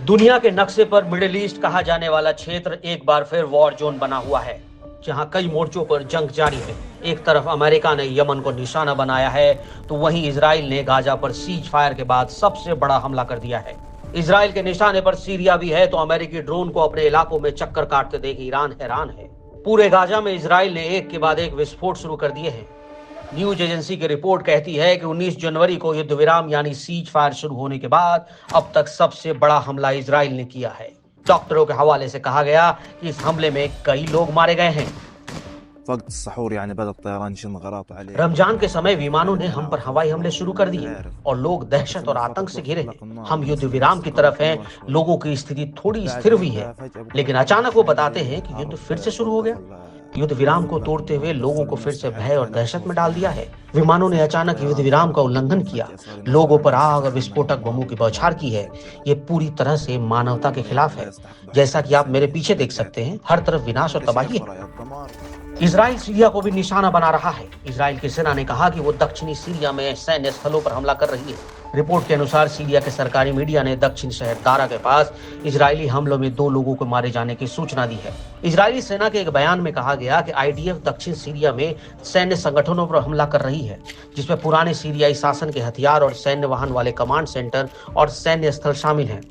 दुनिया के नक्शे पर मिडिल ईस्ट कहा जाने वाला क्षेत्र एक बार फिर वॉर जोन बना हुआ है, जहां कई मोर्चों पर जंग जारी है। एक तरफ अमेरिका ने यमन को निशाना बनाया है, तो वहीं इजराइल ने गाजा पर सीज फायर के बाद सबसे बड़ा हमला कर दिया है। इजराइल के निशाने पर सीरिया भी है, तो अमेरिकी ड्रोन को अपने इलाकों में चक्कर काटते देख ईरान हैरान है। पूरे गाजा में इजराइल ने एक के बाद एक विस्फोट शुरू कर दिए हैं। न्यूज एजेंसी की रिपोर्ट कहती है कि 19 जनवरी को युद्ध विराम यानी सीज फायर शुरू होने के बाद अब तक सबसे बड़ा हमला इजराइल ने किया है। डॉक्टरों के हवाले से कहा गया कि इस हमले में कई लोग मारे गए हैं। रमजान के समय विमानों ने हम पर हवाई हमले शुरू कर दिए और लोग दहशत और आतंक से घिरे हैं। हम युद्ध विराम की तरफ हैं, लोगों की स्थिति थोड़ी स्थिर हुई है, लेकिन अचानक वो बताते हैं कि युद्ध फिर से शुरू हो गया। युद्ध विराम को तोड़ते हुए लोगों को फिर से भय और दहशत में डाल दिया है। विमानों ने अचानक युद्ध विराम का उल्लंघन किया, लोगों पर आग और विस्फोटक बमों की बौछार की है। ये पूरी तरह से मानवता के खिलाफ है। जैसा कि आप मेरे पीछे देख सकते हैं, हर तरफ विनाश और तबाही है। इजराइल सीरिया को भी निशाना बना रहा है। इजराइल की सेना ने कहा कि वो दक्षिणी सीरिया में सैन्य स्थलों पर हमला कर रही है। रिपोर्ट के अनुसार सीरिया के सरकारी मीडिया ने दक्षिण शहर दारा के पास इजरायली हमलों में 2 लोगों को मारे जाने की सूचना दी है। इजरायली सेना के एक बयान में कहा गया कि आईडीएफ दक्षिण सीरिया में सैन्य संगठनों पर हमला कर रही है, जिसमें पुराने सीरियाई शासन के हथियार और सैन्य वाहन वाले कमांड सेंटर और सैन्य स्थल शामिल हैं।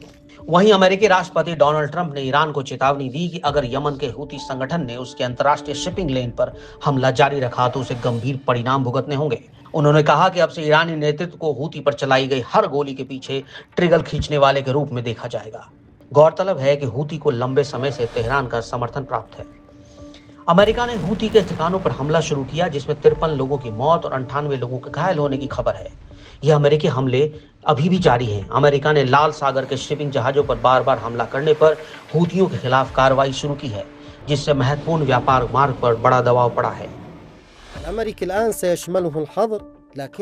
वहीं अमेरिकी राष्ट्रपति डोनाल्ड ट्रंप ने ईरान को चेतावनी दी कि अगर यमन के हूती संगठन ने उसके अंतर्राष्ट्रीय शिपिंग लेन पर हमला जारी रखा तो उसे गंभीर परिणाम भुगतने होंगे। उन्होंने कहा कि अब से ईरानी नेतृत्व को हूती पर चलाई गई हर गोली के पीछे ट्रिगर खींचने वाले के रूप में देखा जाएगा। गौरतलब है कि हूती को लंबे समय से तेहरान का समर्थन प्राप्त है। अमेरिका ने हूती के ठिकानों पर हमला शुरू किया, जिसमें 53 लोगों की मौत और 98 लोगों के घायल होने की खबर है। यह अमेरिकी हमले अभी भी जारी हैं। अमेरिका ने लाल सागर के शिपिंग जहाजों पर बार-बार हमला करने पर हूतियों के खिलाफ कार्रवाई शुरू की है, जिससे महत्वपूर्ण व्यापार मार्ग पर बड़ा दबाव पड़ा है।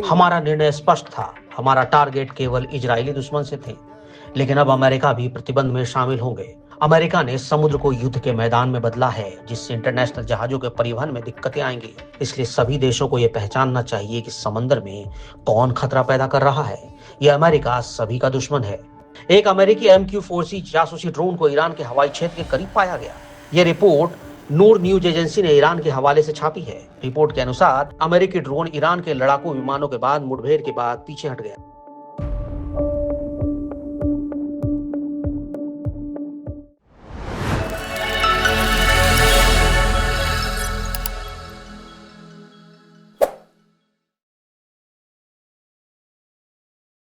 हमारा निर्णय स्पष्ट था। हमारा टारगेट केवल इजरायली दुश्मन से थे, लेकिन अब अमेरिका भी प्रतिबंध में शामिल होंगे। अमेरिका ने समुद्र को युद्ध के मैदान में बदला है, जिससे इंटरनेशनल जहाजों के परिवहन में दिक्कतें आएंगी। इसलिए सभी देशों को यह पहचानना चाहिए कि समंदर में कौन खतरा पैदा कर रहा है। यह अमेरिका सभी का दुश्मन है। एक अमेरिकी MQ-4C जासूसी ड्रोन को ईरान के हवाई क्षेत्र के करीब पाया गया। यह रिपोर्ट नूर न्यूज एजेंसी ने ईरान के हवाले से छापी है। रिपोर्ट के अनुसार अमेरिकी ड्रोन ईरान के लड़ाकू विमानों के बाद मुठभेड़ के बाद पीछे हट गया।